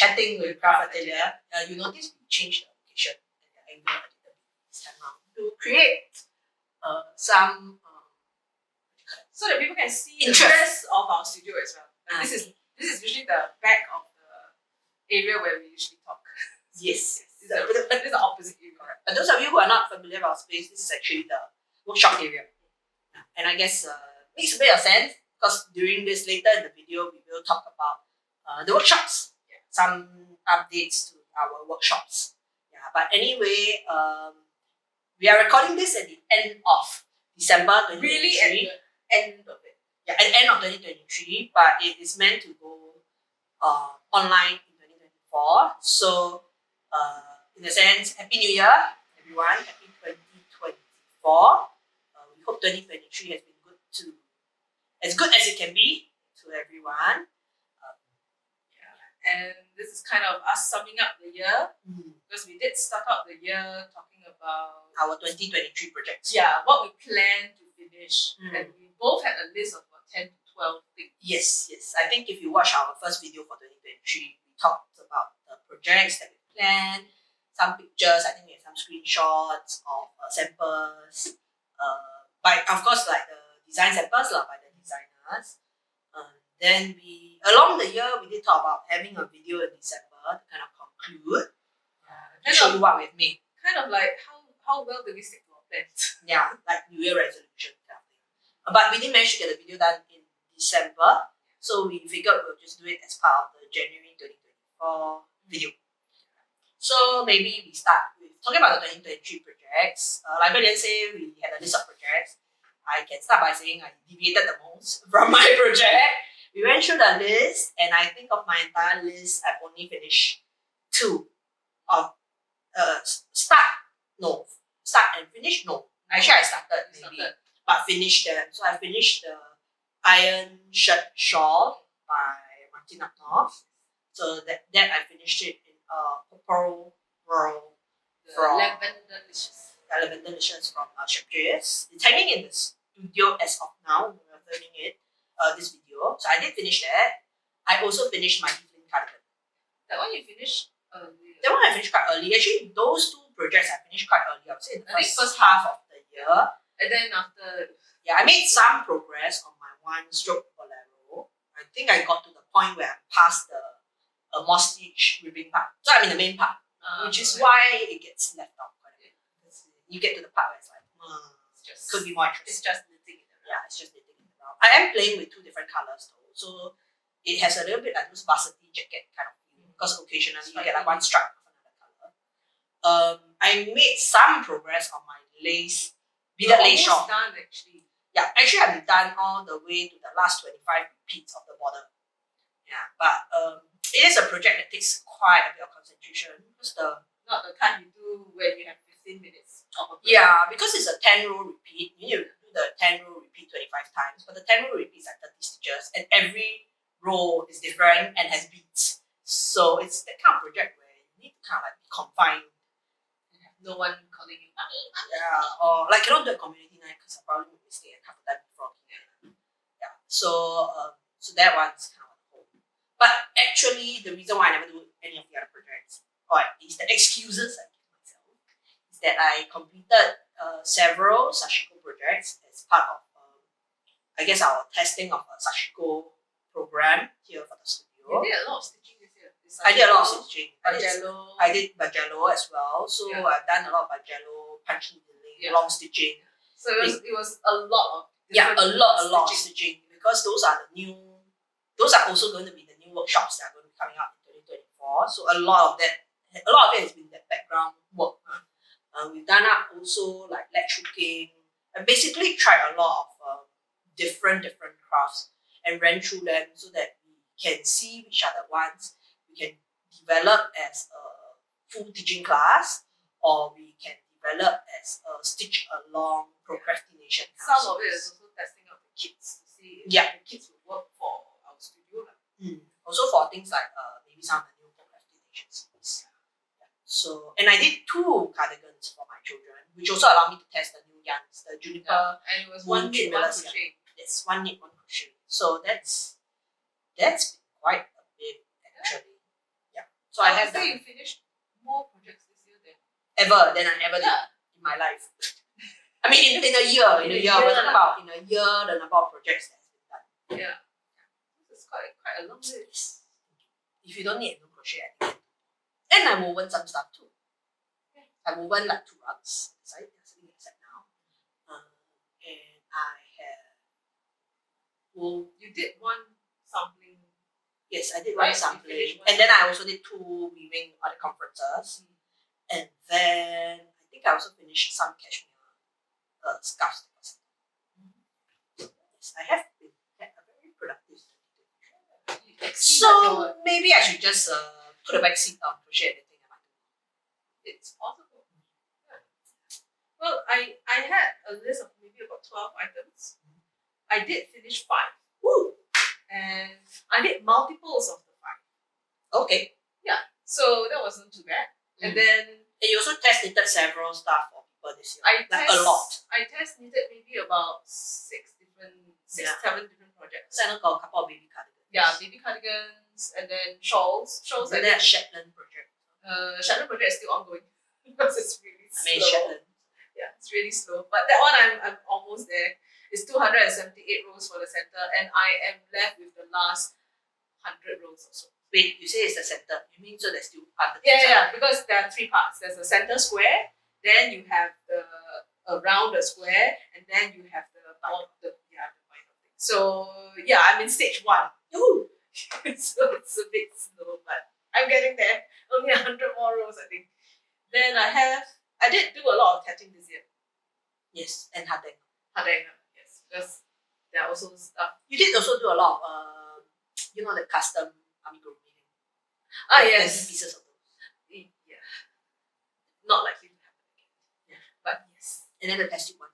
chatting with Craft Atelier, you notice we changed the location and the angle a little bit this time around to create some so that people can see interest. the rest of our studio as well. Like this is usually the back of the area where we usually talk. Yes. This is the opposite area. Correct. But those of you who are not familiar with our space, this is actually the workshop area. And I guess makes a bit of sense because during this later in the video, we will talk about the workshops. Yeah. Some updates to our workshops. Yeah. But anyway, we are recording this at the end of December 2023. Really at the end of it. Yeah, at the end of 2023, but it is meant to go online in 2024. So, in a sense, Happy New Year, everyone. Happy 2024. We hope 2023 has been as good as it can be to everyone. And this is kind of us summing up the year because we did start out the year talking about our 2023 projects. Yeah, what we plan to finish. And we both had a list of about 10 to 12 things. Yes. I think if you watch our first video for 2023, we talked about the projects that we planned, some pictures, I think we had some screenshots of samples, by, of course, like the design samples by the designers. Then along the year, we did talk about having a video in December to kind of conclude, to show you what we've made. Kind of like how well do we stick to our plans? Yeah, like New Year resolution kind of thing. But we didn't manage to get the video done in December, so we figured we'll just do it as part of the January 2024 video. So maybe we start with talking about the 2023 projects. Like I didn't say, we had a list of projects. I can start by saying I deviated the most from my project. We went through the list, and I think of my entire list, I've only finished 2 of start and finish. No, actually I started maybe, but finished them. So I finished the Iron Shirt Shawl by Martin Up North. So that I finished it in purple pearl from Lavender Delicious from Shepjes. It's hanging in the studio as of now. We're filming it. This video. So I did finish that. I also finished my evening cardigan. That one you finished early. That one I finished quite early. Actually, those 2 projects I finished quite early. I would say in the first half of the year. And then after... Yeah, I made some progress on my 1-stroke bolero. I think I got to the point where I'm past the moss stitch ribbing part. So I'm in the main part, which is why it gets left out quite a bit. You get to the part where it's like, could be more interesting. It's just knitting it around. Yeah, it's just knitting. I am playing with 2 different colours though, so it has a little bit like those varsity jacket kind of feel because occasionally you get like one stripe of another colour. I made some progress on my beaded lace shawl. Done actually. Yeah, actually I've done all the way to the last 25 repeats of the border. Yeah, but it is a project that takes quite a bit of concentration because not the kind you do when you have 15 minutes of a break. Yeah, because it's a 10-row repeat. You need to do the 10-row repeat 25 times, but the 10-row repeat is like 30 stitches, and every row is different and has beads. So it's that kind of project where you need to kind of like be confined. You have no one calling you, mommy. Yeah, or like cannot do a community night because I probably make a mistake a couple times before. Yeah, so that one's kind of on hold. But actually, the reason why I never do any of the other projects, or at least the excuses I give myself, is that I completed several Sashiko projects as part of, I guess, our testing of a Sashiko program here for the studio. You did a lot of stitching this year. I did a lot of stitching. Bajello. I did Bajello as well. So I've done a lot of Bajello, punching, long stitching. So it was a lot of a lot of stitching because those are also going to be the new workshops that are going to be coming out in 2024. So a lot of it has been that background work. We've done up also like latch hooking. I basically tried a lot of different crafts and ran through them so that we can see which are the ones we can develop as a full teaching class, or we can develop as a stitch along procrastination. Some of it is also testing out the kits to see if the kits will work for our studio. Also for things like maybe some of the new procrastination series. So, and I did 2 cardigans for my children, which also allowed me to test the new yarns, the juniper. And it was one knit, one crochet. Yes, one knit, one crochet. So that's been quite a bit actually. Yeah. So I have say done you finished more projects this year than than I ever did yeah. in my life. I mean, in a year, In a we're year talking lah. about in a year the number of projects that has been done. Yeah. It's quite a long list. If you don't need no crochet, I think. And I woven some stuff too. I woven like 2 rugs, right? That's the set now. And I have. Well, You did one sampling. yes, I did Right, one you sampling, finished one and then I also did 2 weaving at the conferences, and then I think I also finished some cashmere scarves. Yes, I have been had a very productive. So maybe I should just put a backseat on crochet anything I might do. It's possible. Yeah. Well, I had a list of maybe about 12 items. I did finish 5. Woo! And I did multiples of the 5. Okay. So that wasn't too bad. And then And you also test knitted several stuff for people this year. I like a lot. test knitted maybe about 7 different projects. So I know got a couple of baby cardigans. Yeah, baby cardigans and then shawls. Shawls And and then then Shetland project. Shetland project is still ongoing because it's really I mean slow. Shetland. Yeah, it's really slow. But that one I'm almost there. It's 278 rows for the center, and I am left with the last 100 rows or so. Wait, you say it's the center. You mean so there's still other Yeah, because there are 3 parts. There's a center square, then you have the around the square, and then you have the minor thing. So yeah, I'm in stage 1. Ooh. So it's a bit slow, but I'm getting there. Only 100 more rows, I think. Then I did do a lot of tatting this year. Yes, and Hateng. Yes, because there are also stuff. You did also do a lot of the custom amigurumi. Yes. Pieces of those. Yeah. Not likely to happen again. Yeah. But yes. And then the test tube one.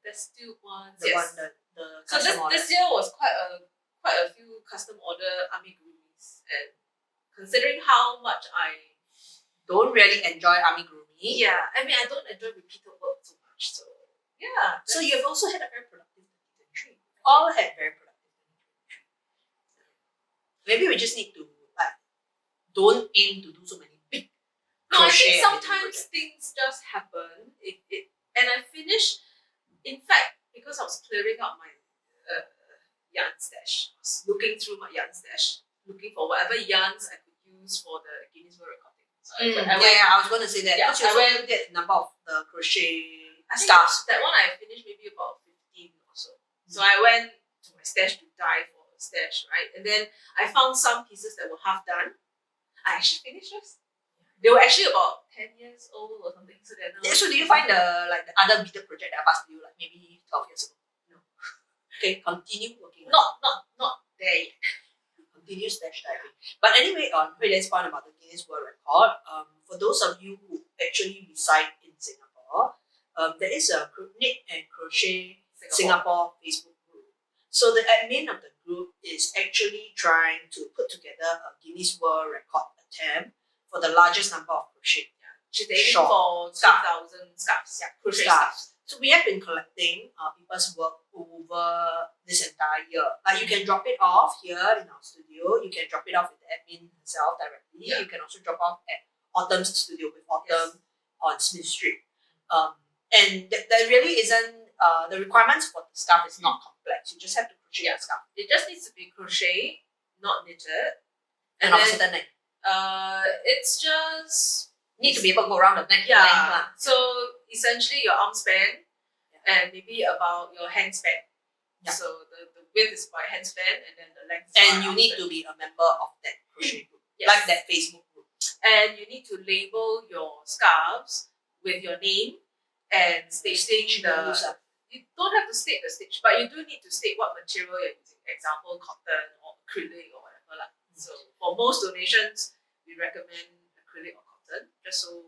There's still one. The Yes. one the So this year was quite a few custom order amigurumis, and considering how much I don't really enjoy amigurumi. Yeah, I mean I don't enjoy repeated work so much. So yeah. So you've also had a very productive 2023. All had very productive 2023. Maybe we just need to don't aim to do so many big No, I crochet think sometimes things just happen. And I finished. In fact, because I was clearing out my yarn stash, I was looking through my yarn stash, looking for whatever yarns I could use for the Guinness World Recording. So I was going to say that. Yeah, because you also did a number of the crochet stars. That one I finished maybe about 15 or so. So I went to my stash to dive for a stash, right? And then I found some pieces that were half done. I actually finished those. They were actually about 10 years old or something. So they're now. So do you find the other beaded project that I passed to you maybe 12 years ago? No. Okay, continue working. Not there yet. Continue stash diving. But anyway, on Hui Lian's point about the Guinness World Record, for those of you who actually reside in Singapore, there is a Knit and Crochet Singapore Facebook group. So the admin of the group is actually trying to put together a Guinness World Record attempt for the largest number of crochet. She's aiming for 2,000 scarves. Yeah, crochet scarves. So we have been collecting people's work over this entire year. You can drop it off here in our studio. You can drop it off with the admin herself directly. Yeah. You can also drop off at Autumn's studio with Autumn on Smith Street. And there really isn't the requirements for the scarf is not complex. You just have to crochet the scarf. It just needs to be crochet, not knitted. And of a certain neck. It's just need to be able to go around the neck. Yeah. So essentially your arm span and maybe about your hand span. Yeah. So the width is by hand span and then the length is and you need to be a member of that crochet group. Like that Facebook group. And you need to label your scarves with your name and stating you don't have to state the stitch, but you do need to state what material you're using. Example, cotton or acrylic or whatever. So for most donations, we recommend acrylic or cotton, just so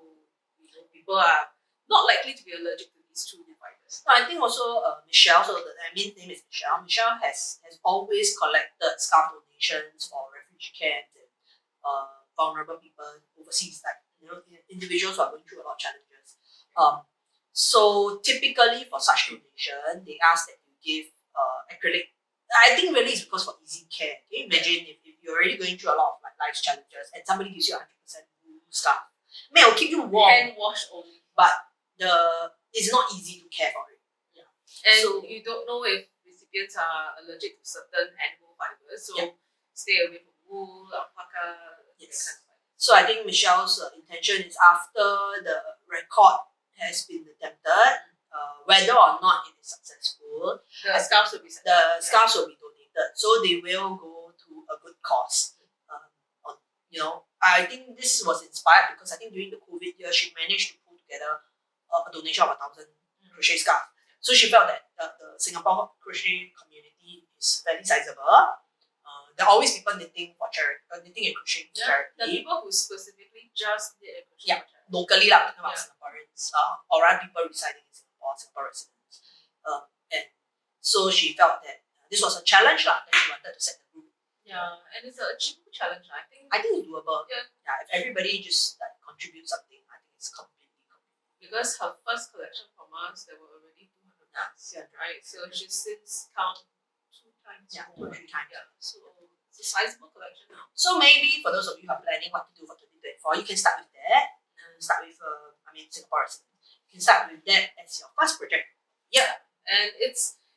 people are not likely to be allergic to these 2 fibers. No, I think also Michelle, so the admin name is Michelle. Michelle has always collected scarf donations for refugee camps and vulnerable people overseas, individuals who are going through a lot of challenges. So typically for such donation, they ask that you give acrylic. I think really it's because for easy care. Can you imagine if you you're already going through a lot of like life's challenges, and somebody gives you 100% stuff, I mean, it'll keep you warm, Hand wash only. but it's not easy to care for it. And So- you don't know if recipients are allergic to certain animal fibers, so Yeah. stay away from wool, alpaca, Yes. that kind of fiber. So I think Michelle's intention is after the record has been attempted, whether or not it is successful, The scarves will be sent. the scarves will be donated. So they will go to a good cause. I think this was inspired because I think during the COVID year, she managed to pull together a donation of 1,000 crochet scarves. So she felt that the Singapore crochet community is fairly sizable. There are always people knitting for charity, knitting and crocheting for The charity. people who specifically just did a crochet Yeah. for charity. Locally, like talking about Yeah. Singaporeans, or rather people residing in Singapore residents. And so she felt that this was a challenge that she wanted to set the group. Yeah, and it's an achievable challenge. I think I think it's doable. Yeah. If everybody just like contributes something, I think it's completely. because her first collection from us, there were already 200 pieces, Yeah. right? So she's since count 2 times Yeah, more. 2 or 3 times. Yeah, so it's a sizable collection now. So maybe for those of you who are planning what to do for 2024, you can start with that. Start with Singapore residents. You can start with that as your first project. And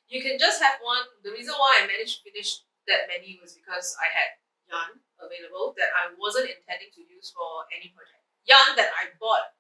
you can just have one. The reason why I managed to finish that many was because I had yarn available that I wasn't intending to use for any project. Yarn that I bought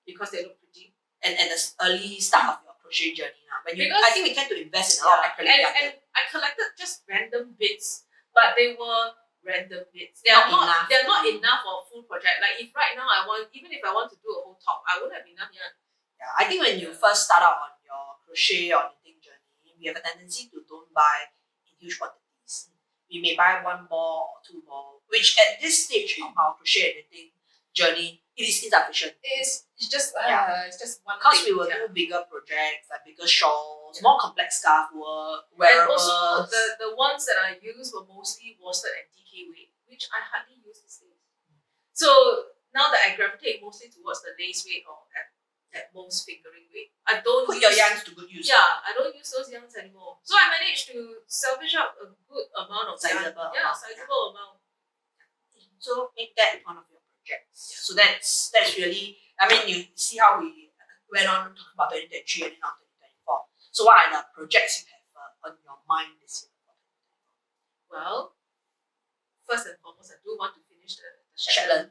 because they look pretty. And the early start of your crochet journey now. Because- I think we tend to invest in a lot of acrylic yarn. and I collected just random bits, but they were random bits. Not They're enough. not enough for a full project. Like if right now even if I want to do a whole top, I wouldn't have enough yarn. Yeah, I think when you first start out on your crochet or knitting journey, we have a tendency to don't buy in huge quantities. We may buy 1 ball or 2 ball, which at this stage of our crochet and knitting journey, it is insufficient. It's just it's just one Because thing, we will yeah. do bigger projects, like bigger shawls, more complex scarf work, And wearables. also the ones that I used were mostly worsted and DK weight, which I hardly use these days. So now that I gravitate mostly towards the lace weight or at most fingering weight, I don't Put use, your yarns to good use. Yeah, I don't use those yarns anymore. So I managed to salvage up a good amount of yarn. Sizable Yeah, amount, sizable amount. So make that one of your projects. So that's really, I mean, you see how we went on talking about 2023 and then now 2024. So what are the projects you have on your mind this year? Well, first and foremost, I do want to finish the Shetland.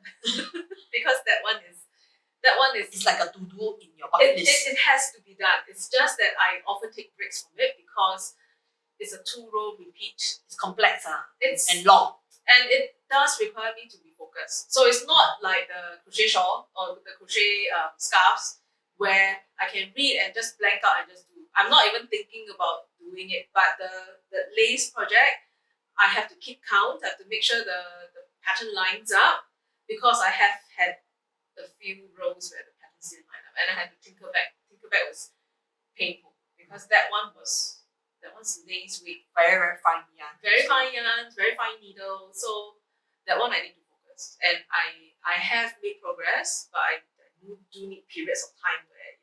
because that one is It's like a to-do in your bucket list. it has to be done. It's just that I often take breaks from it because it's a 2-row repeat. It's complex It's and long. and it does require me to be focused. So it's not like the crochet shawl or the crochet scarves where I can read and just blank out and just do. I'm not even thinking about doing it. But the lace project, I have to keep count. I have to make sure the pattern lines up because I have had a few rows where the patterns didn't line up and I had to tinker back. Tinker back was painful because that one's lace weight. Very, very fine yarn. Very fine yarns, very fine needles. So that one I need to focus. And I have made progress, but I do need periods of time where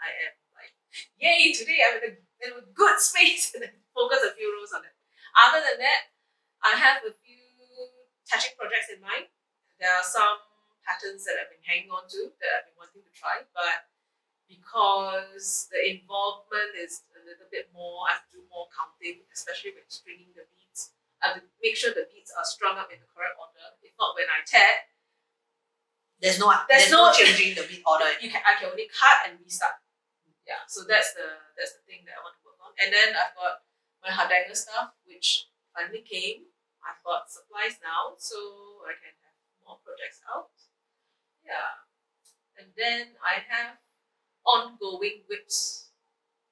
I am like, yay, today I'm in a good space and then focus a few rows on it. Other than that, I have a few touching projects in mind. There are some patterns that I've been hanging on to that I've been wanting to try, but because the involvement is a little bit more, I have to do more counting, especially when stringing the beads. I have to make sure the beads are strung up in the correct order. If not, when I tear, There's no changing the beat order. I can only cut and restart. Yeah, so that's the thing that I want to work on. And then I've got my hardanger stuff, which finally came. I've got supplies now, so I can have more projects out. Yeah. And then I have ongoing whips,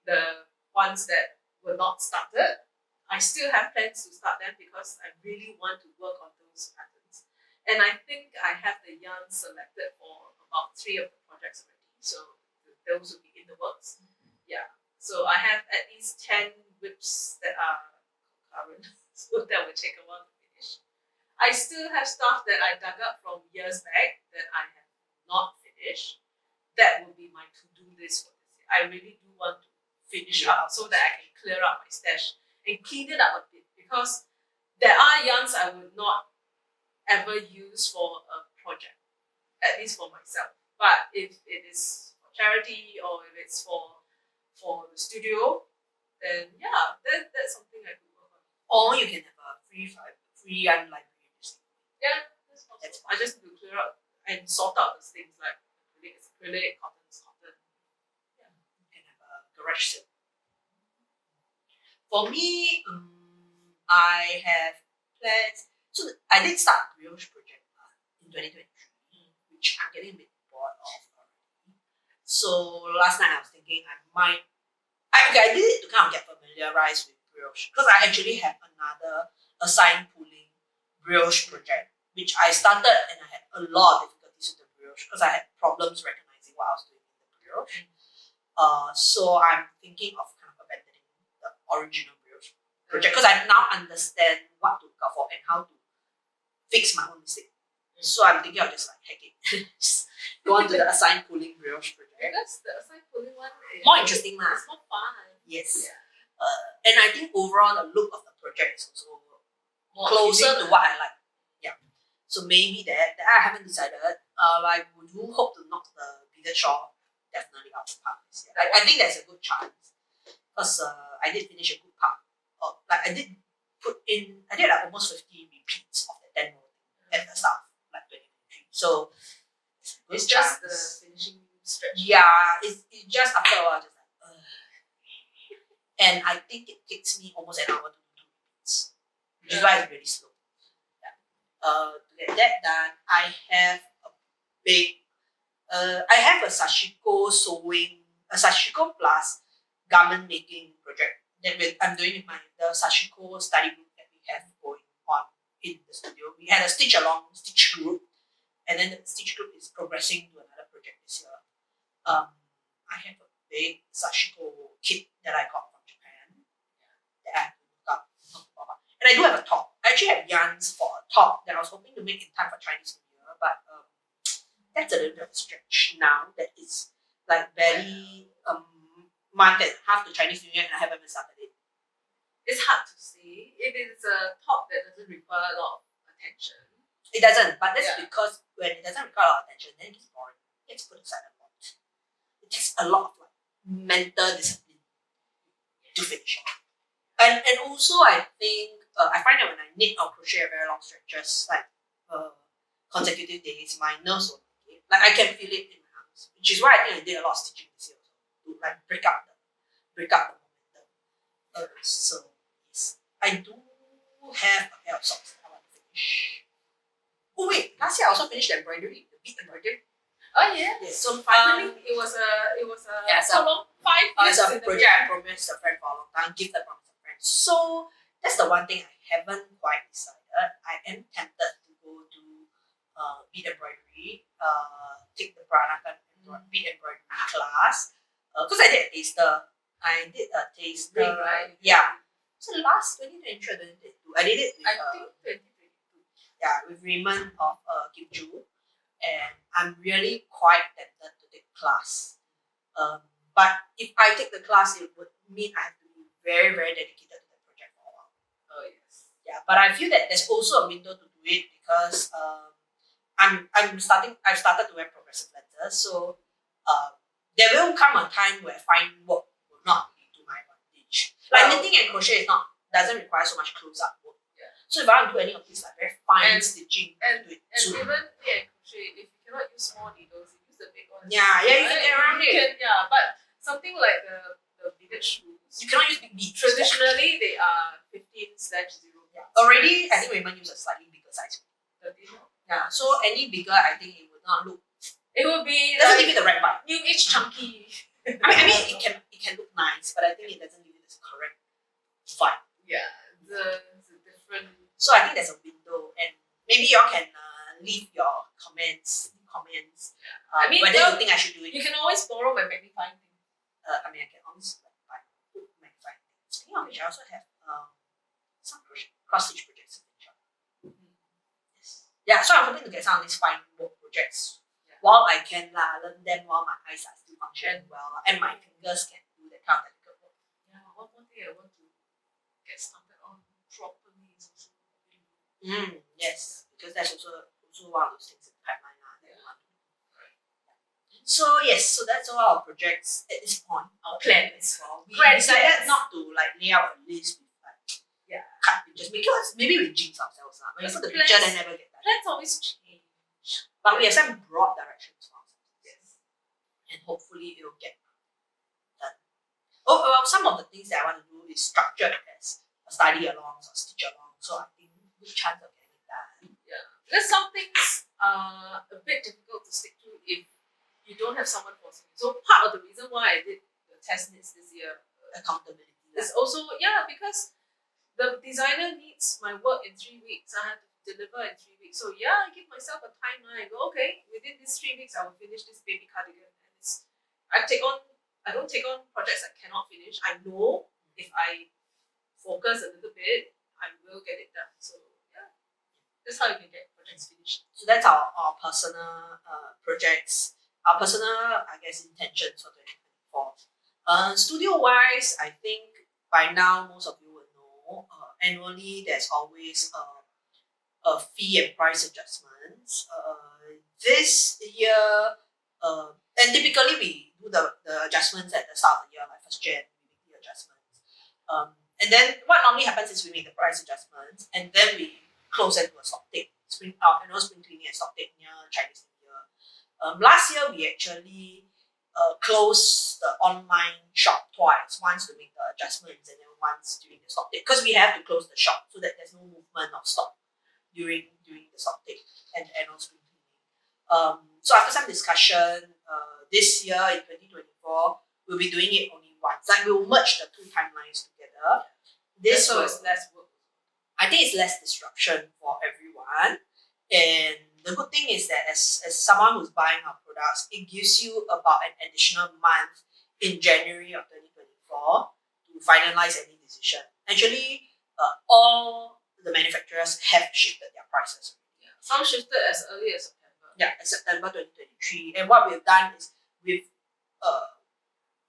the ones that were not started. I still have plans to start them because I really want to work on those patterns. And I think I have the yarn selected for about 3 of the projects already. So those will be in the works. Yeah. So I have at least 10 whips that are current. So that will take a while to finish. I still have stuff that I dug up from years back that I have not finished. That will be my to-do list for this year. I really do want to finish up so that I can clear up my stash and clean it up a bit because there are yarns I would not ever use for a project, at least for myself. But if it is for charity or if it's for the studio, then yeah, that's something I could work on. Or you can have a free yarn library. Yeah, that's possible. I just need to clear out and sort out those things like acrylic is acrylic, cotton is cotton. You can have a garage sale. For me, I have plans. So I did start a brioche project in 2023, which I'm getting a bit bored of already. So last night I was thinking I did it to kind of get familiarized with brioche because I actually have another assigned pooling brioche project, which I started and I had a lot of difficulties with the brioche because I had problems recognizing what I was doing in the brioche. So I'm thinking of kind of abandoning the original brioche project because I now understand what to look out for and how to fix my own mistake. So I'm thinking of just like heck it, just go on to the assigned pooling brioche project. Because the assigned pooling one is More interesting lah. It's more fun. Yes. Yeah. And I think overall the look of the project is also More closer to appealing. what I like. Yeah. So maybe that I haven't decided. I do hope to knock the bigger shawl definitely out of the park this year. I think there's a good chance because I did finish a good part. Like I did like almost 50 repeats of the 10 row at the start, like 2023. So It's just the finishing stretch. yeah, it's just after a while, just like, and I think it takes me almost an hour to do 2 repeats, which is why it's really slow. Yeah. To get that done, I have a sashiko plus garment making project that I'm doing with the sashiko study group that we have going on in the studio. We had a stitch group, and then the stitch group is progressing to another project this year. I have a big sashiko kit that I got from Japan that I have to look up. And I do have a top. I actually have yarns for a top that I was hoping to make in time for Chinese New Year, but that's a little bit of a stretch now that it's like barely month and half to Chinese New Year and I haven't even started it. It's hard to say. If it's a top that doesn't require a lot of attention. It doesn't, but that's because when it doesn't require a lot of attention, then it gets boring. It gets put aside a lot. It takes a lot of like mental discipline to finish it. And also I think I find that when I knit or crochet very long stretches, like consecutive days, my nerves will take it. Like I can feel it in my arms, which is why I think I did a lot of stitching this year also, to like break up the momentum. So yes, I do have a pair of socks that I want to finish. Oh wait, last year I also finished the embroidery, the bead embroidery. Oh yeah. Yes, so Finally, it was a how long? 5 years. It's a project I promised a friend for a long time, gifted from a friend. So that's the one thing I haven't quite decided. I am tempted to go to bead embroidery, take the Peranakan bead embroidery class. Because I did a taster. Ring, right? Yeah. So last 2023 or 2022, I did it with I think 2022. yeah, with Raymond of Kim Joo. And I'm really quite tempted to take class. But if I take the class, it would mean I have to be very, very dedicated to the project for a while. Oh yes. Yeah, but I feel that there's also a window to do it because I've started to wear progressive lenses, so there will come a time where fine work will not be to my advantage. Like knitting and crochet doesn't require so much close-up work. Yeah. So if I want to do any of these like very fine stitching, And do it and soon. even knit and crochet, if you cannot use small needles, you use the big ones. Yeah, you can get around it. But something like the beaded shoes, You cannot use big beads. traditionally they are 15/0. Yeah. Already, I think Raymond used a slightly bigger size. 13. Yeah, so any bigger, I think it would not look. It will be It doesn't like give you the right vibe. new age chunky. I mean, it can look nice, but I think it doesn't give you the correct vibe. Yeah, the different. So I think there's a window, and maybe y'all can leave your comments. I mean, whether you think I should do it. You can always borrow my magnifying thing. I mean, I can always buy magnifying. Speaking of which, I also have some cross stitch projects to finish up. Yes. Yeah, so I'm hoping to get some of these fine work projects while I can learn them while my eyes are still functioning well and my fingers can do that kind of technical work. Yeah, one more thing I want to get started on properly is also Yes, because that's also one of those things in the pipeline that we want to do. So yes, so that's all our projects at this point. Our plans. We decided not to like lay out a list with like cut pictures because maybe we jinx ourselves. When you put the picture then never get done. Plans always change. But we have some broad directions for ourselves. Yes. And hopefully it will get done. Oh, well, some of the things that I want to do is structured as a study along or stitch along. So I think good chance of getting it done. Yeah. Because some things are a bit difficult to stick to if you don't have someone forcing you. So part of the reason why I did the test knits this year Accountability. is also because the designer needs my work in 3 weeks. I have to deliver in 3 weeks. So I give myself a timeline. I go, okay, within these 3 weeks I will finish this baby cardigan. And I don't take on projects I cannot finish. I know if I focus a little bit, I will get it done. So that's how you can get projects finished. So that's our personal projects, our personal, I guess, intentions for 2024. Studio wise, I think by now most of you will know, annually there's always a fee and price adjustments. This year, and typically we do the adjustments at the start of the year, like 1st Jan, we make the adjustments. And then what normally happens is we make the price adjustments and then we close it to a stock take, annual spring cleaning and stock take near Chinese New Year. Last year we actually closed the online shop twice, once to make the adjustments and then once during the stock take, because we have to close the shop so that there's no movement of stock during the stock take and the annual spring cleaning. So after some discussion, this year in 2024, we'll be doing it only once. Like we'll merge the two timelines together. This so it's less work. I think it's less disruption for everyone. And the good thing is that as someone who's buying our products, it gives you about an additional month in January of 2024 to finalize any decision. Actually, all the manufacturers have shifted their prices. Some shifted as early as September. Yeah, in September 2023. And what we've done is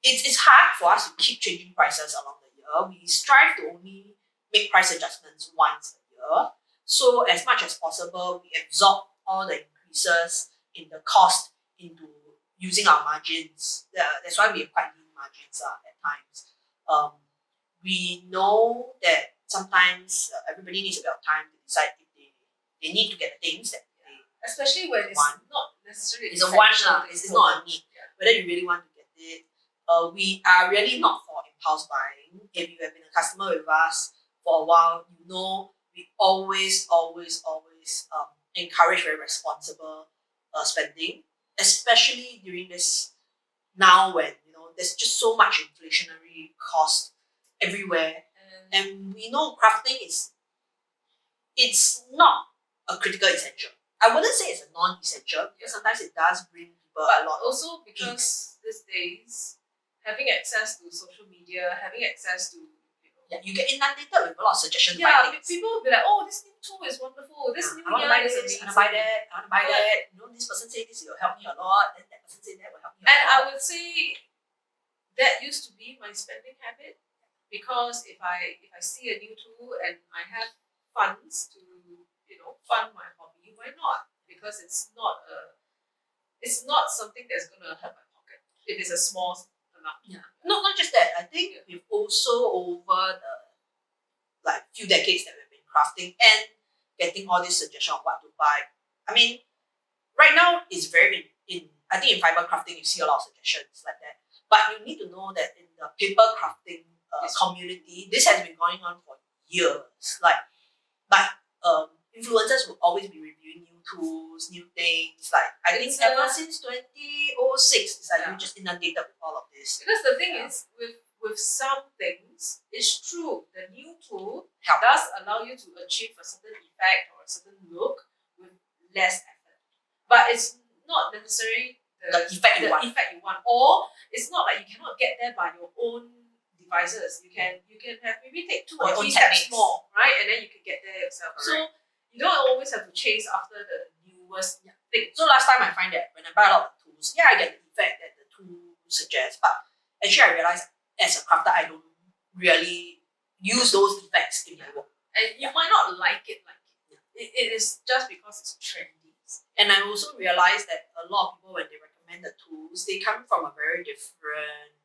it's hard for us to keep changing prices along the year. We strive to only make price adjustments once a year. So as much as possible, we absorb all the increases in the cost into using our margins. That's why we have quite lean margins at times. We know that sometimes everybody needs a bit of time to decide if they need to get the things that they especially when it's want. not necessarily It's a want, it's not a need. Whether you really want to get it. We are really not for impulse buying. If you have been a customer with us for a while, you know we always encourage very responsible spending, especially during this now when there's just so much inflationary cost everywhere, and we know crafting it's not a critical essential. I wouldn't say it's a non-essential because sometimes it does bring people a lot. Also because these days having access to social media, having access to you get inundated with a lot of suggestions. People will be like, oh, this new tool is wonderful. This new I want to buy this. I want to buy that. I want to buy that. This person say this will help me a lot. Then that person say that will help me a lot. And I would say that used to be my spending habit, because if I see a new tool and I have funds to fund my hobby, why not? Because it's not something that's gonna hurt my pocket if it's a small amount. Yeah. No, not just that. I think we've also over the few decades that we've been crafting and getting all this suggestion of what to buy. I mean, right now it's very I think in fiber crafting you see a lot of suggestions like that. But you need to know that in the paper crafting community, this has been going on for years. Influencers will always be reviewing new tools, new things. I think ever since 2006, it's like you're just inundated with all of this. Because the thing is, with some things, it's true. The new tool does allow you to achieve a certain effect or a certain look with less effort. But it's not necessarily the effect you want. Or it's not like you cannot get there by your own devices. You can have maybe take 2 or 3 steps more, right? And then you can get there yourself. Correct. So you don't always have to chase after the newest thing. So last time I find that when I buy a lot of tools, I get the effect that the tool suggests, but actually I realize as a crafter I don't really use those effects in my work. And you might not like it. it is just because it's trendy. And I also realized that a lot of people, when they recommend the tools, they come from a very different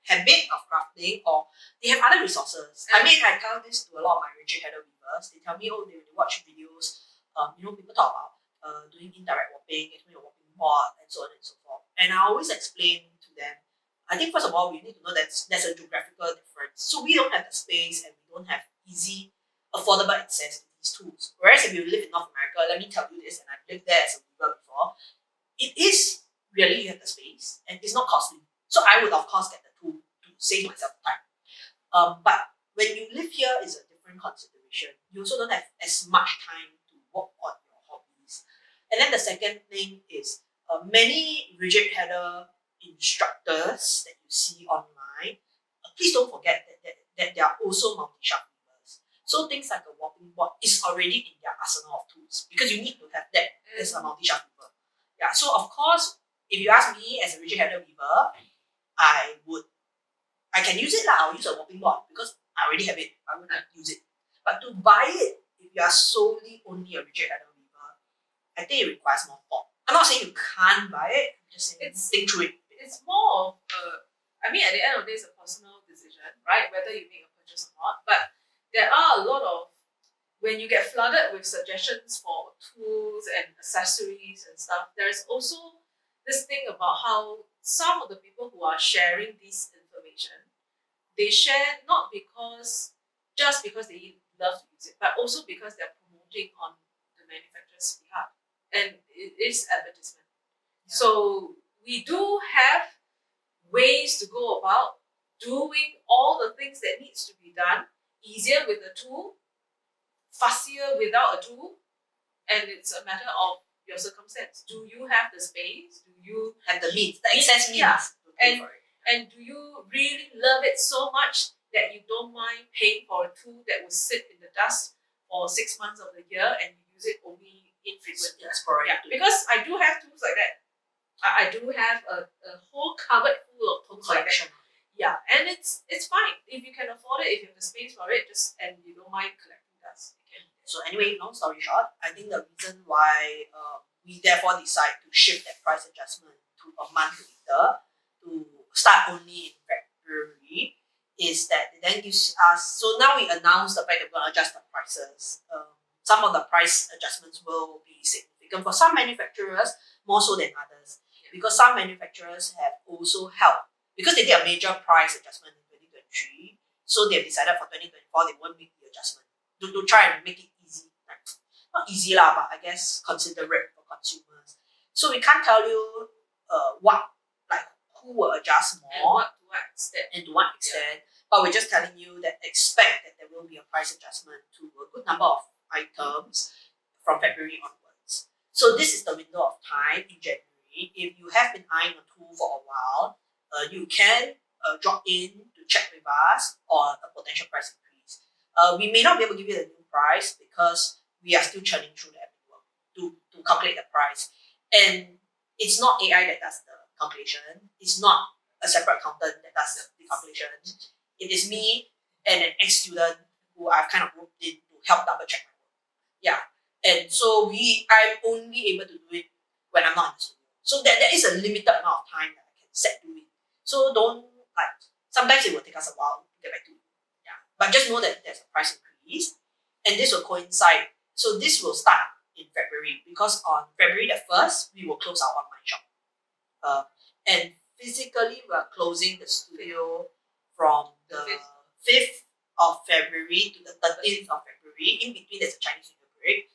habit of crafting, or they have other resources. I mean, I tell this to a lot of my rigid header weavers. They tell me, oh, they watch videos, people talk about doing indirect warping, getting a warping board, and so on and so forth. And I always explain to them, I think first of all, we need to know that there's a geographical difference. So we don't have the space and we don't have easy, affordable access to these tools. Whereas if you live in North America, let me tell you this, and I've lived there as a weaver before, it is really, you have the space and it's not costly. So I would of course get the tool to save myself time. But when you live here, is a different consideration. You also don't have as much time to work on your hobbies. And then the second thing is many rigid header instructors that you see online, please don't forget that they are also multi-shaft weavers. So things like a warping board is already in their arsenal of tools because you need to have that as a multi-shaft weaver. Yeah, so of course, if you ask me as a rigid header weaver, I can use it lah. I'll use a warping board because I already have it. I would not use it. But to buy it, if you are solely only a rigid header weaver, I think it requires more thought. I'm not saying you can't buy it. I'm just saying think through it. It's more of at the end of the day, it's a personal decision, right? Whether you make a purchase or not. But there are a lot of, when you get flooded with suggestions for tools and accessories and stuff, there's also this thing about how some of the people who are sharing this information, they share not just because they love to use it, but also because they're promoting on the manufacturer's behalf. And it is advertisement. Yeah. So we do have ways to go about doing all the things that needs to be done easier with a tool, fussier without a tool, and it's a matter of your circumstance. Do you have the space? Do you have the means, the excess means? Yeah. And do you really love it so much that you don't mind paying for a tool that will sit in the dust for 6 months of the year and you use it only infrequently? Yeah, because I do have tools like that. I do have a whole cupboard full of tools like that. Yeah, and it's fine. If you can afford it, if you have the space for it, and you don't mind collecting dust, you can. So anyway, long story short, I think the reason why we therefore decide to shift that price adjustment to a month later, to start only in February, is that it then gives us, so now we announce the fact that we're going to adjust the prices. Some of the price adjustments will be significant for some manufacturers, more so than others. Because some manufacturers have also helped, because they did a major price adjustment in 2023, so they've decided for 2024 they won't make the adjustment to try and make it easy. Not easy lah, but I guess considerate for consumers. So we can't tell you who will adjust more and to what extent. But we're just telling you that expect that there will be a price adjustment to a good number of items from February onwards. So this is the window of time in January. If you have been eyeing a tool for a while, you can drop in to check with us on a potential price increase. We may not be able to give you the new price because we are still churning through the admin work to calculate the price. And it's not AI that does the calculation. It's not a separate accountant that does the calculation. It is me and an ex-student who I've kind of roped in to help double check my work. Yeah. And so I'm only able to do it when I'm not in the studio. So there is a limited amount of time that I can set to it. So don't sometimes it will take us a while to get back to it. Yeah. But just know that there's a price increase and this will coincide. So this will start in February because on February the 1st, we will close our online shop. And physically we are closing the studio from the 5th of February to the 13th of February. In between there's a Chinese New Year break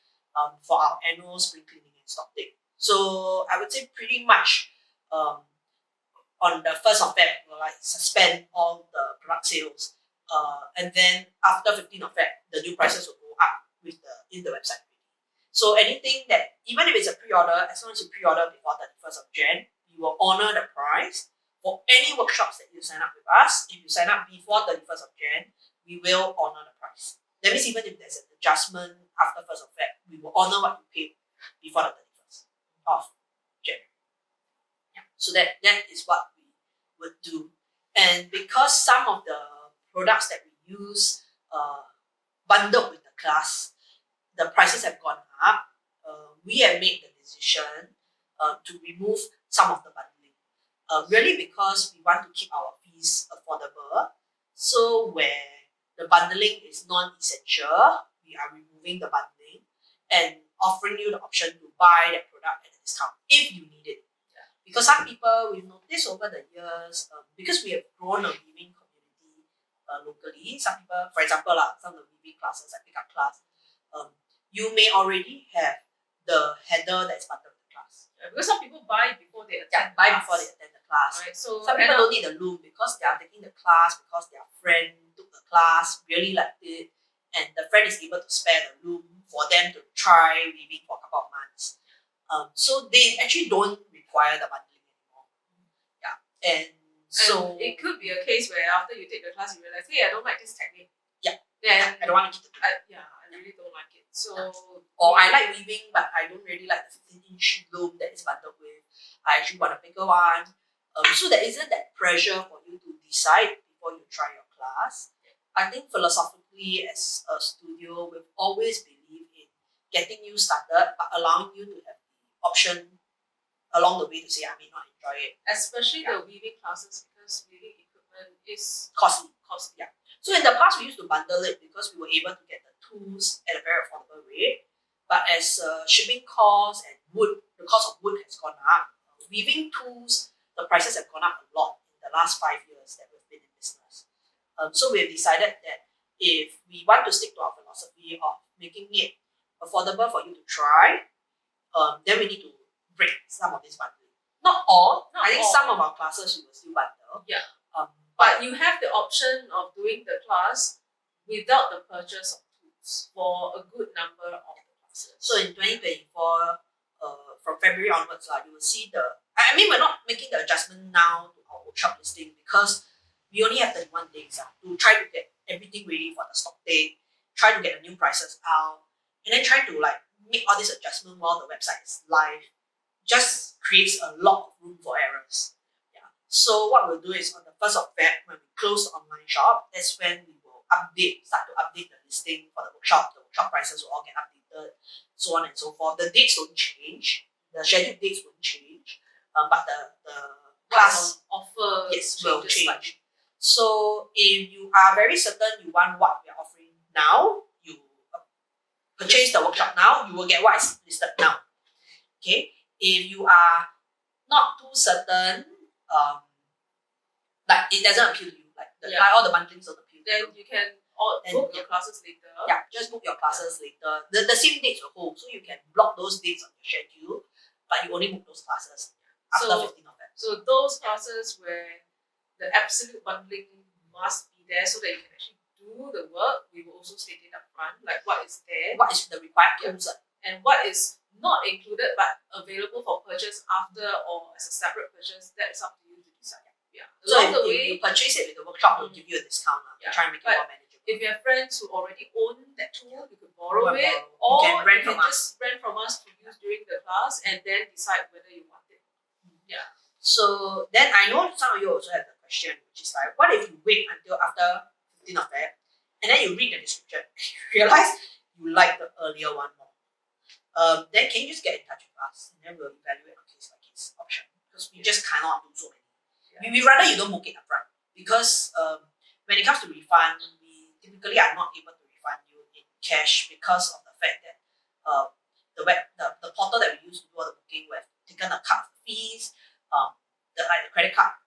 for our annual spring cleaning and stocktake. So I would say pretty much on the 1st of Feb, we'll suspend all the product sales. And then after 15th of Feb, the new prices will go up in the website. So anything that, even if it's a pre-order, as long as you pre-order before the 1st of Jan, we will honor the price. For any workshops that you sign up with us, if you sign up before the 1st of Jan, we will honor the price. That means even if there's an adjustment after 1st of Feb, we will honor what you paid before the 31st of January. Yeah. So that is what we would do. And because some of the products that we use bundled with the class, the prices have gone up, we have made the decision to remove some of the bundling. Really because we want to keep our fees affordable. So where the bundling is non-essential, we are removing the bundling and offering you the option to buy that product at a discount if you need it. Because some people, we've noticed over the years, because we have grown a weaving community locally, some people, for example, some of the weaving classes, like pickup class, you may already have the header that is bundled with the class. Because some people buy before they attend. Buy before they attend the class. Right, so some people don't need the loom because they are taking the class because their friend took the class, really liked it, and the friend is able to spare the loom for them to try weaving for a couple of months. So they actually don't require the bundling anymore. Yeah, and so it could be a case where after you take the class, you realize, hey, I don't like this technique. Yeah, then I don't want to keep the I really don't like it. So or I like weaving, but I don't really like the 15-inch loom that is bundled with. I actually want a bigger one. So there isn't that pressure for you to decide before you try your class. I think philosophically, as a studio, we've always believed in getting you started, but allowing you to have the option along the way to say, I may not enjoy it. Especially the weaving classes, because weaving equipment is Costly. Yeah. So in the past, we used to bundle it because we were able to get the tools at a very affordable rate. But as shipping costs and the cost of wood has gone up, weaving tools, the prices have gone up a lot in the last 5 years that we've been in business. So we've decided that if we want to stick to our philosophy of making it affordable for you to try, then we need to break some of this bundling. Not all. I think some of our classes we will still bundle. Yeah. But you have the option of doing the class without the purchase of tools for a good number of the classes. So in 2024, from February onwards, you will see I mean, we're not making the adjustment now to our workshop listing because we only have 31 days to try to get everything ready for the stock take, try to get the new prices out, and then try to make all this adjustment while the website is live. Just creates a lot of room for errors. Yeah. So what we'll do is on the 1st of Feb, when we close the online shop, that's when we will start to update the listing for the workshop. The workshop prices will all get updated, so on and so forth. The dates don't change. The scheduled dates won't change. But the class offer will changes change. slightly. So if you are very certain you want what we are offering now, you purchase the workshop now, you will get what is listed now. Okay. If you are not too certain, it doesn't appeal to you, all the bundlings don't appeal to you. Then you can book your classes later. Yeah, just book your classes later. The same dates will hold, so you can block those dates on your schedule, but you only book those classes after 15th of Feb. So those classes where the absolute bundling must be there so that you can actually do the work, we will also state it up front, like what is there. What is the required tools? And what is not included but available for purchase after or as a separate purchase, that is up to you to decide. Yeah. So Along the if way, you purchase it with the workshop, we'll give you a discount to try and make it more manageable. if you have friends who already own that tool, you could borrow it, or or you can just rent from us to use during the class and then decide whether you want it. Yeah. So then I know some of you also have the question, which is like, what if you wait until after 15th of Feb and then you read the description, realize you like the earlier one more? Then can you just get in touch with us and then we'll evaluate on case by case option, because we just cannot do so many. Yeah. We rather you don't book it upfront, because when it comes to refund, we typically are not able to refund you in cash because of the fact that the portal that we use to do all the booking, we have taken a cut of fees. The credit card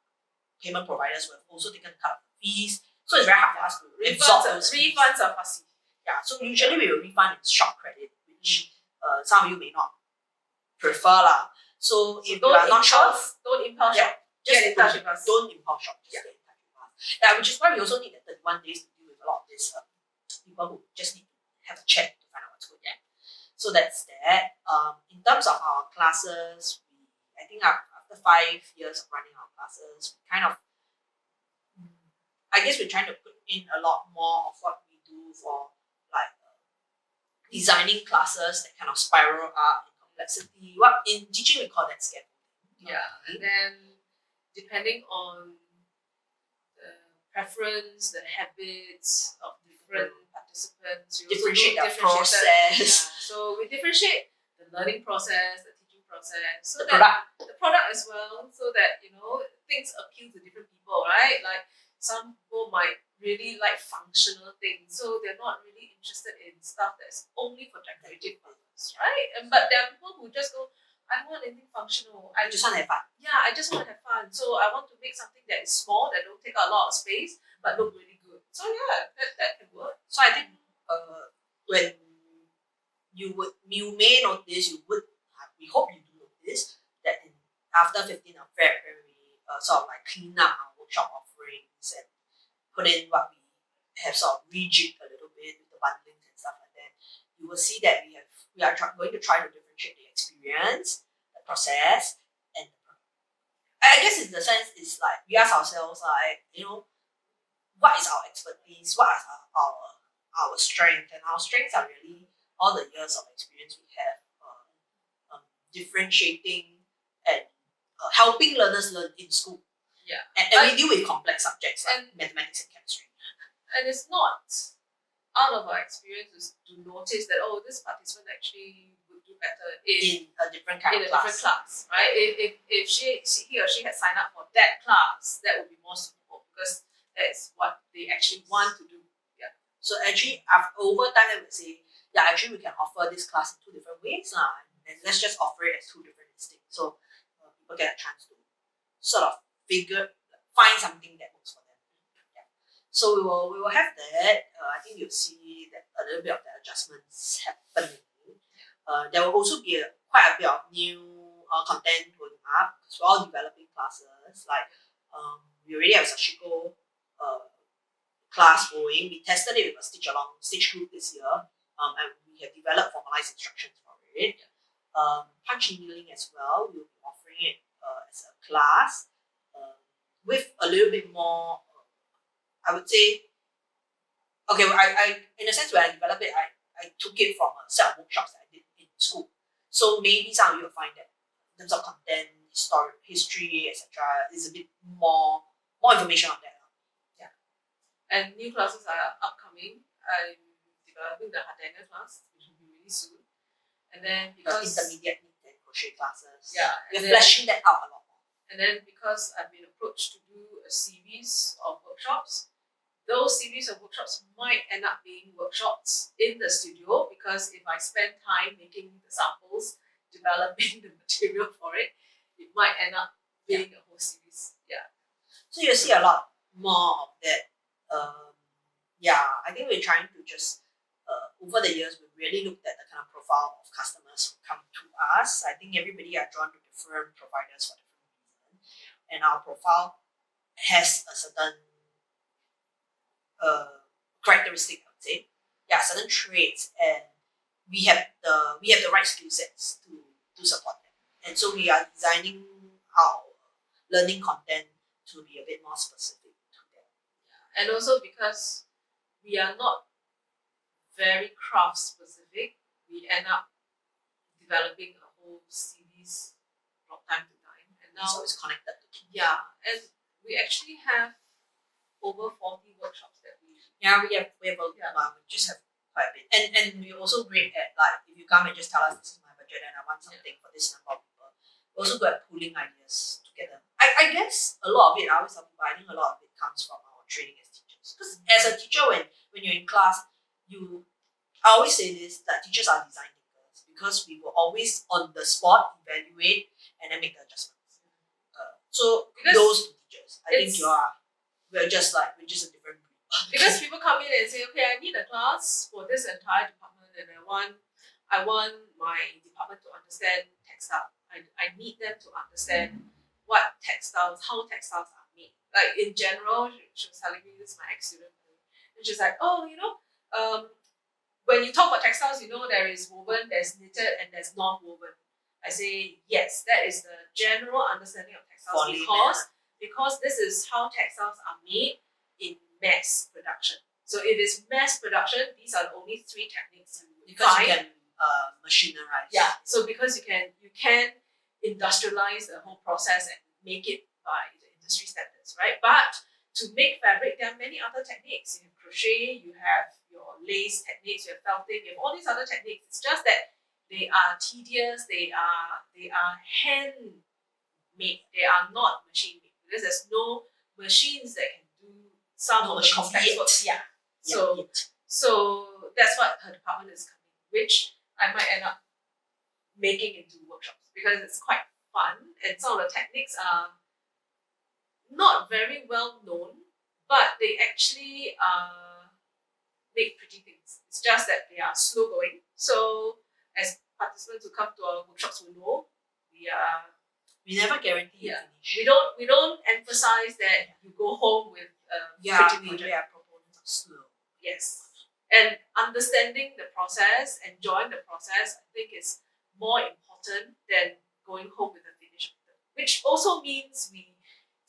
payment providers will have also taken a cut of fees, so it's very hard for us to absorb those fees. Refunds are fussy. Yeah, so usually we will refund in short credit, which some of you may not prefer lah. So if you are not sure, don't impulse shop. Just get in touch with us. Don't impulse shop. Just get in touch with us. Yeah, which is why we also need the 31 days to deal with a lot of these people who just need to have a chat to find out what's going on. So that's that. In terms of our classes, I think after 5 years of running our classes, we kind of, I guess we're trying to put in a lot more of what we do for designing classes that kind of spiral up in complexity. What in teaching we call that scaffolding. Yeah, and then depending on the preference, the habits of different participants. We Differentiate also the do differentiate process. So we differentiate the learning process, the teaching process, so The that product. the product as well, so that things appeal to different people, right? Like some people might really like functional things, so they're not really interested in stuff that's only for decorative purpose, right? But there are people who just go, I don't want anything functional. I just want to have fun. Yeah, I just want to have fun. So I want to make something that is small, that don't take a lot of space, but look really good. So yeah, that can work. So I think when you may notice, we hope you do notice that after 15th of February, we sort of like clean up our workshop offerings and put in what we have sort of rejig a little bit with the bundlings and stuff like that. You will see that we are going to try to differentiate the experience, the process, and the product. I guess in the sense it's like we ask ourselves like, what is our expertise, what is our strength, and our strengths are really all the years of experience we have differentiating and helping learners learn in school. Yeah. And we deal with complex subjects like mathematics and chemistry. And it's not out of our experiences to notice that, this participant actually would do better in a different kind in of a different class, right? If he or she had signed up for that class, that would be more suitable because that's what they actually want to do. Yeah. So actually, over time, I would say, actually we can offer this class in two different ways, and let's just offer it as two different instincts. So people get a chance to sort of find something that works for them. Yeah. So we will have that. I think you'll see that a little bit of the adjustments happening. There will also be quite a bit of new content going up because we're all developing classes. Like we already have Sashiko class going. We tested it with a stitch group this year, and we have developed formalized instructions for it. Punch needling as well. We'll be offering it as a class with a little bit more. I would say, okay. I in a sense when I developed it, I took it from a set of workshops that I did in school. So maybe some of you will find that in terms of content, history, etc., is a bit more information on that. And new classes are upcoming. I'm developing the Atelier class, which will be really soon. And then because intermediate knit and crochet classes, we're then fleshing that out a lot more. And then because I've been approached to do a series of workshops, those series of workshops might end up being workshops in the studio because if I spend time making the samples, developing the material for it, it might end up being a whole series. Yeah. So you'll see a lot more of that. I think we're trying to just over the years we've really looked at the kind of profile of customers who come to us. I think everybody are drawn to different providers for different reasons, and our profile has a certain characteristic, I would say. Certain traits, and we have the right skill sets to support them. And so we are designing our learning content to be a bit more specific to them. And also because we are not very craft specific, we end up developing a whole series from time to time. And now it's connected to kids. And we actually have over 40 workshops that we we just have quite a bit. And we're also great at, like, if you come and just tell us this is my budget and I want something for this number of people, we're also good at pooling ideas together. I guess a lot of it, I always tell people, I think a lot of it comes from our training as teachers. Because as a teacher, when you're in class, I always say this, that teachers are design thinkers because we will always on the spot evaluate and then make the adjustments. So because those two teachers, I think we're just a different breed. Because people come in and say, okay, I need a class for this entire department and I want my department to understand textile. I need them to understand how textiles are made. Like in general, she was telling me, this is my ex-student, and she's like, when you talk about textiles, there is woven, there's knitted, and there's non-woven. I say, yes, that is the general understanding of textiles because this is how textiles are made in mass production. So if it's mass production, these are the only three techniques you can machinerize. So because you can industrialize the whole process and make it by the industry standards, right? But to make fabric, there are many other techniques. You have crochet, you have your lace techniques, you have felting, you have all these other techniques. It's just that they are tedious, they are handmade, they are not machine made because there's no machines that can do some of the complex work. Yeah. So that's what her department is coming, which I might end up making into workshops because it's quite fun and some of the techniques are not very well known, but they actually make pretty things. It's just that they are slow going. So as participants who come to our workshops will know, we never guarantee finish. We don't emphasize that you go home with we are proponents of slow. Yes. And understanding the process, enjoying the process, I think is more important than going home with a finished product. Which also means we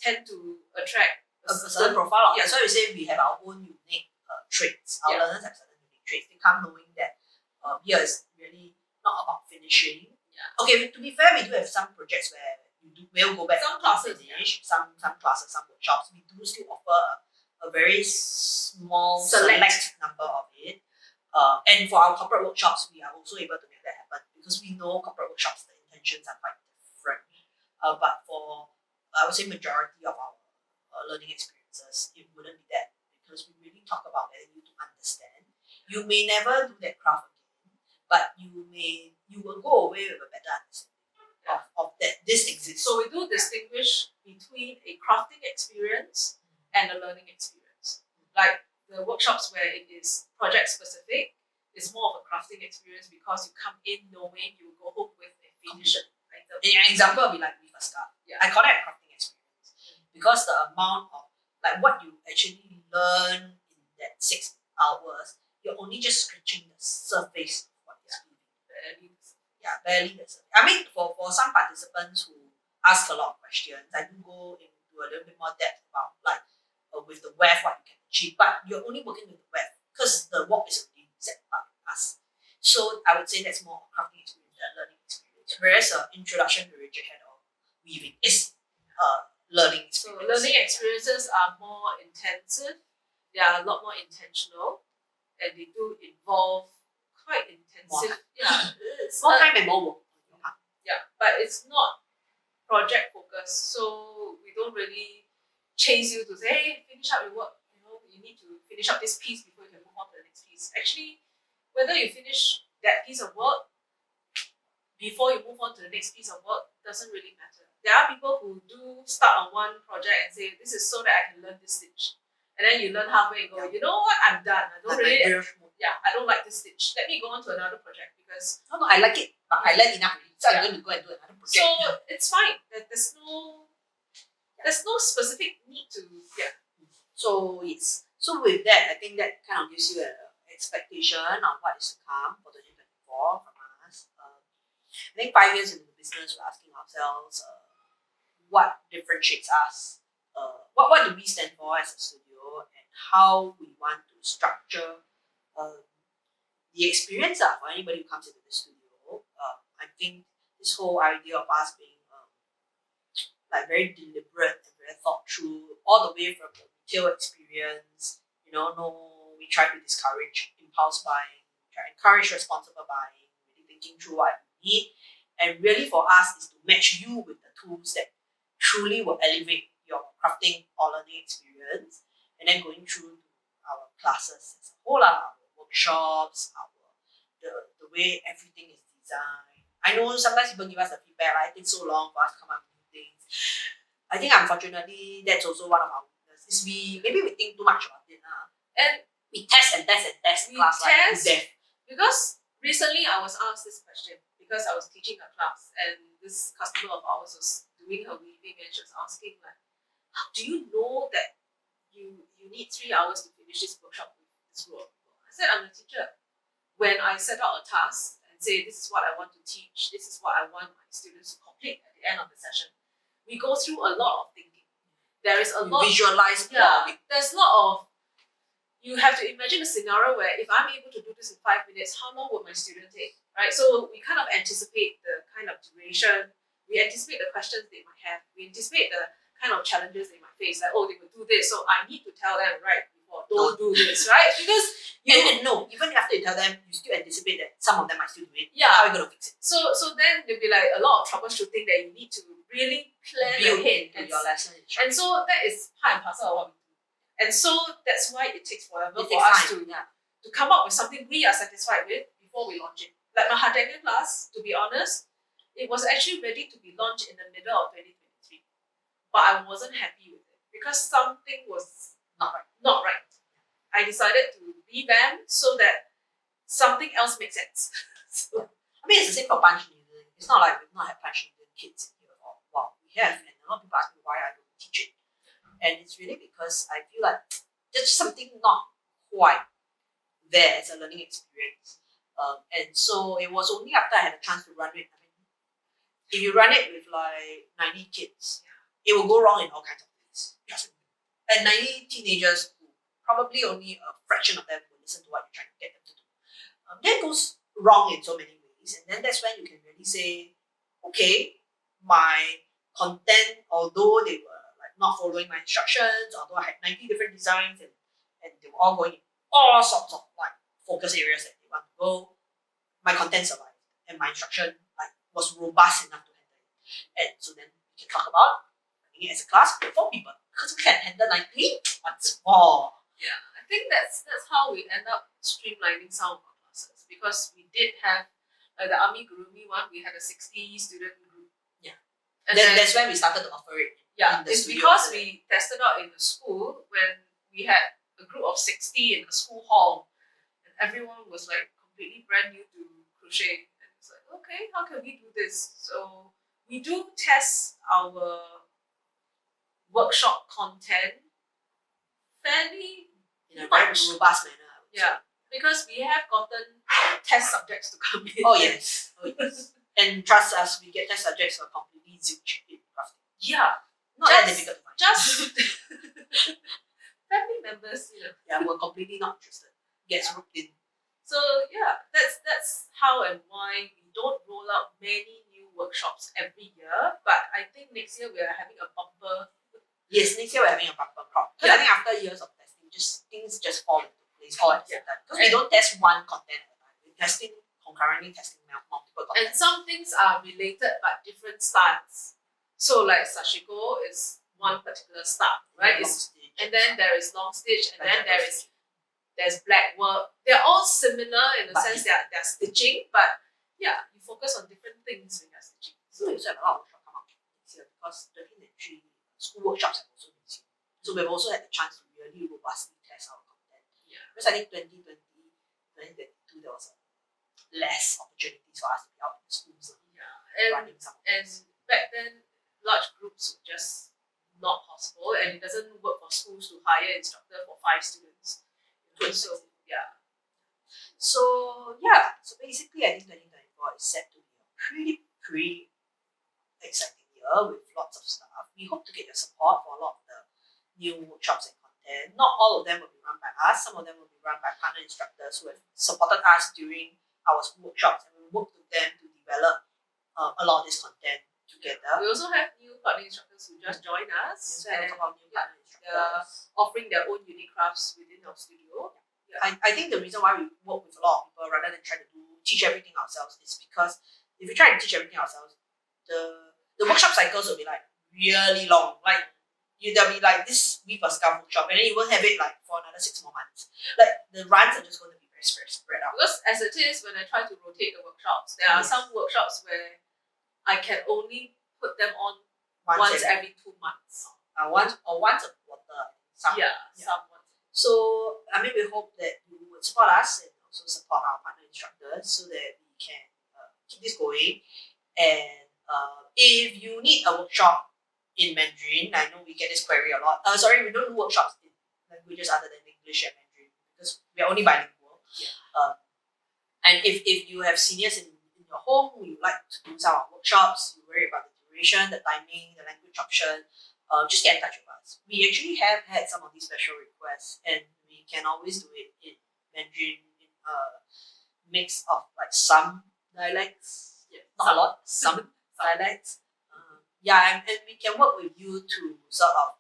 tend to attract a certain profile. That's why we say we have our own unique traits. Our learners have certain unique traits. They come knowing that here is really not about finishing. Yeah. Okay, to be fair, we do have some projects where we'll go back some classes, finish, some classes, some workshops. We do still offer a very small select number of it. And for our corporate workshops, we are also able to make that happen because we know corporate workshops, the intentions are quite different. But for, I would say, majority of our learning experiences, it wouldn't be that because we really talk about getting you to understand. You may never do that craft again, but you will go away with a better understanding of that this exists. So we do distinguish between a crafting experience and a learning experience. Like the workshops where it is project specific, it's more of a crafting experience because you come in knowing you will go home with a finished item. An example would be like with a scarf. Yeah. I call that a crafting experience because the amount of like what you actually learn in that 6 hours, you're only just scratching the surface of what is doing. Barely the surface. I mean, for some participants who ask a lot of questions, I do go into a little bit more depth about like with the weft what you can achieve, but you're only working with the weft because the work is already set by us. So I would say that's more of a crafting experience than learning experience. Whereas introduction to rigid head or weaving is learning experience. So learning experiences are more intensive, they are a lot more intentional, and they do involve quite intensive. More time and more work. Yeah, but it's not project focused, so we don't really chase you to say, hey, finish up your work. You need to finish up this piece before you can move on to the next piece. Actually, whether you finish that piece of work before you move on to the next piece of work doesn't really matter. There are people who do start on one project and say, this is so that I can learn this stitch. And then you learn halfway and go, you know what, I'm done. I don't like this stitch. Let me go on to another project because no, I like it, but I learned enough. So I'm going to go and do another project. So it's fine. There's no specific need to So yes. So with that, I think that kind of gives you an expectation of what is to come for 2024 from us. I think 5 years into the business, we're asking ourselves what differentiates us. What do we stand for as a studio, and how we want to structure the experience for anybody who comes into the studio. I think this whole idea of us being like very deliberate and very thought through, all the way from the retail experience. We try to discourage impulse buying, try to encourage responsible buying, really thinking through what you need, and really for us is to match you with the tools that truly will elevate your crafting or learning experience, and then going through our classes as a whole, our workshops, the way everything is designed. I know sometimes people give us the feedback, it takes so long for us to come up with new things. I think unfortunately that's also one of our weaknesses. We think too much about it. And we test class like to death. Because recently I was asked this question because I was teaching a class and this customer of ours was doing her weaving and she was asking like, how do you know that you need 3 hours to finish this workshop with this group? I said, I'm a teacher. When I set out a task and say, this is what I want to teach, this is what I want my students to complete at the end of the session, we go through a lot of thinking. There is a lot. Visualize. There's a lot of. You have to imagine a scenario where if I'm able to do this in 5 minutes, how long will my student take? Right? So we kind of anticipate the kind of duration. We anticipate the questions they might have. We anticipate the kind of challenges they might face, like, oh, they will do this, so I need to tell them right before, don't do this, right? Because and no, even after you tell them, you still anticipate that some of them might still do it. Yeah. How are you going to fix it? so then there'll be like a lot of troubleshooting that you need to really plan Build ahead. into your lesson. And so that is part and parcel of what we do. And so that's why it takes forever It for takes us time, to come up with something we are satisfied with before we launch it. Like my Atelier class, to be honest, it was actually ready to be launched in the middle of 2023. But I wasn't happy with it because something was not right. I decided to revamp so that something else makes sense. So, I mean, it's the same for punch needling. It's not like we've not had punch needling kids here for a while. We have, and a lot of people ask me why I don't teach it. And it's really because I feel like there's something not quite there as a learning experience. And so it was only after I had a chance to run it. I mean, if you run it with like 90 kids, it will go wrong in all kinds of ways. And 90 teenagers who probably only a fraction of them will listen to what you're trying to get them to do. That goes wrong in so many ways. And then that's when you can really say, okay, my content, although they were like not following my instructions, although I had 90 different designs and they were all going in all sorts of like focus areas that they want to go, my content survived and my instruction like was robust enough to handle it. And so then we can talk about running it as a class for 4 people because we can handle 90 once more. yeah, I think that's how we end up streamlining some of our classes, because we did have the Army Gurumi one, we had a 60 student group. Yeah. And then, That's when we started to offer it. yeah, in the it's studio because after that. we tested out in the school when we had a group of 60 in the school hall, and everyone was like completely brand new to crochet. And it's like, okay, how can we do this? So we do test our workshop content fairly in a very much. robust manner. I would say. Yeah, because we have gotten test subjects to come in. Oh yes. Oh yes. And trust us, we get test subjects who are completely zilch in crafting. Yeah, Not that difficult to find. just family members, Yeah, we're completely not interested. Gets roped in. So yeah, that's how and why we don't roll out many new workshops every year. But I think next year we are having a bumper. Yes, next year we're having a bumper crop. Because I think after years of testing, things just fall into place all at the same time. Because we don't test one content at a time. We're concurrently testing multiple content. And some things are related but different styles. So like sashiko is one particular style, right? And then there is long stitch, and then there's black work. They're all similar in the sense that they're stitching, but yeah, you focus on different things when you're stitching. So we also have a lot of workshops come out this year because 2023 school workshops have also been seen. So we've also had the chance to really robustly test our content. Yeah. Because I think 2020, 2022 there was less opportunities for us to be out in the schools running some of And these. back then, large groups were just not possible, and it doesn't work for schools to hire an instructor for 5 students. So yeah. So basically I think 2024 is set to be a pretty exciting year with lots of stuff. We hope to get your support for a lot of the new workshops and content. Not all of them will be run by us. Some of them will be run by partner instructors who have supported us during our school workshops, and we work with them to develop a lot of this content together. We also have new partner instructors who just joined us, So we have a couple of new partner they're instructors. offering their own unique crafts within our studio. I think the reason why we work with a lot of people rather than trying to teach everything ourselves is because if we try to teach everything ourselves, the workshop cycles will be like really long. Like there'll be like this week of scarf workshop, and then you won't have it like for another 6 more months. Like the runs are just going to be very spread out. Because as it is, when I try to rotate the workshops, there are some workshops where I can only put them on once every 2 months. Once a quarter. Some Some once. So I mean, we hope that you would support us and also support our partner instructors so that we can keep this going. And if you need a workshop in Mandarin, I know we get this query a lot. Sorry, we don't do workshops in languages other than English and Mandarin because we are only bilingual. And if you have seniors in your home who you like to do some workshops, you worry about the duration, the timing, the language option, just get in touch with us. We actually have had some of these special requests, and we can always do it in Mandarin in a mix of like some dialects, not a lot, some dialects, Yeah, and we can work with you to sort of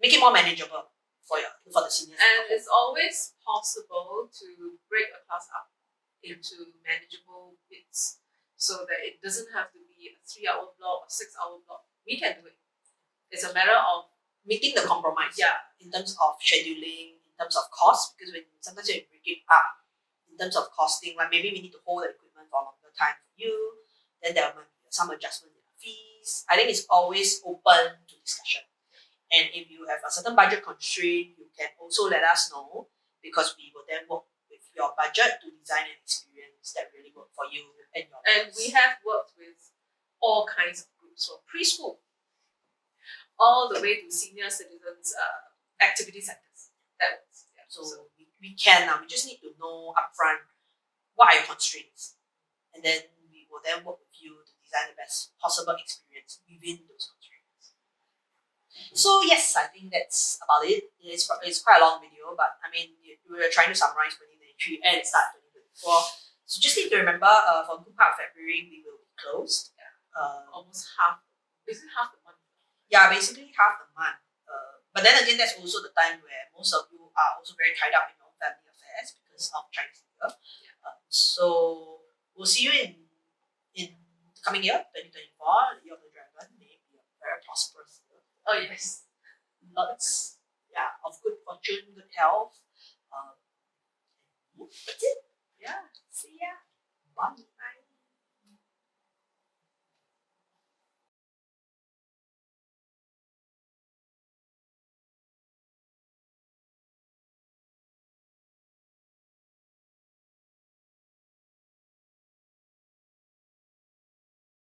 make it more manageable for the seniors. And it's always possible to break a class up into manageable bits so that it doesn't have to be a 3-hour block or 6-hour block. We can do it. It's a matter of meeting the compromise. Yeah. In terms of scheduling, in terms of cost, because when sometimes you break it up in terms of costing, like maybe we need to hold the equipment for a longer time for you, then there might be some adjustment in the fees. I think it's always open to discussion. And if you have a certain budget constraint, you can also let us know, because we will then work with your budget to design an experience that really work for you and your And kids. we have worked with all kinds of groups, from preschool all the way to senior citizens activity centers. That was, yeah. So we can now. We just need to know upfront what are your constraints, and then we will then work with you to design the best possible experience within those constraints. So yes, I think that's about it. It's quite a long video, but I mean we were trying to summarize 2023 and start 2024. So just need to remember, for a good part of February we will be closed. Almost basically half the month. Yeah, basically half the month. But then again, that's also the time where most of you are also very tied up in your family affairs because of Chinese New Year. So we'll see you in the coming year, 2024, the year of the dragon. May be a very prosperous year. Oh yes. Lots, of good fortune, good health. That's it. Yeah. See ya. Bye.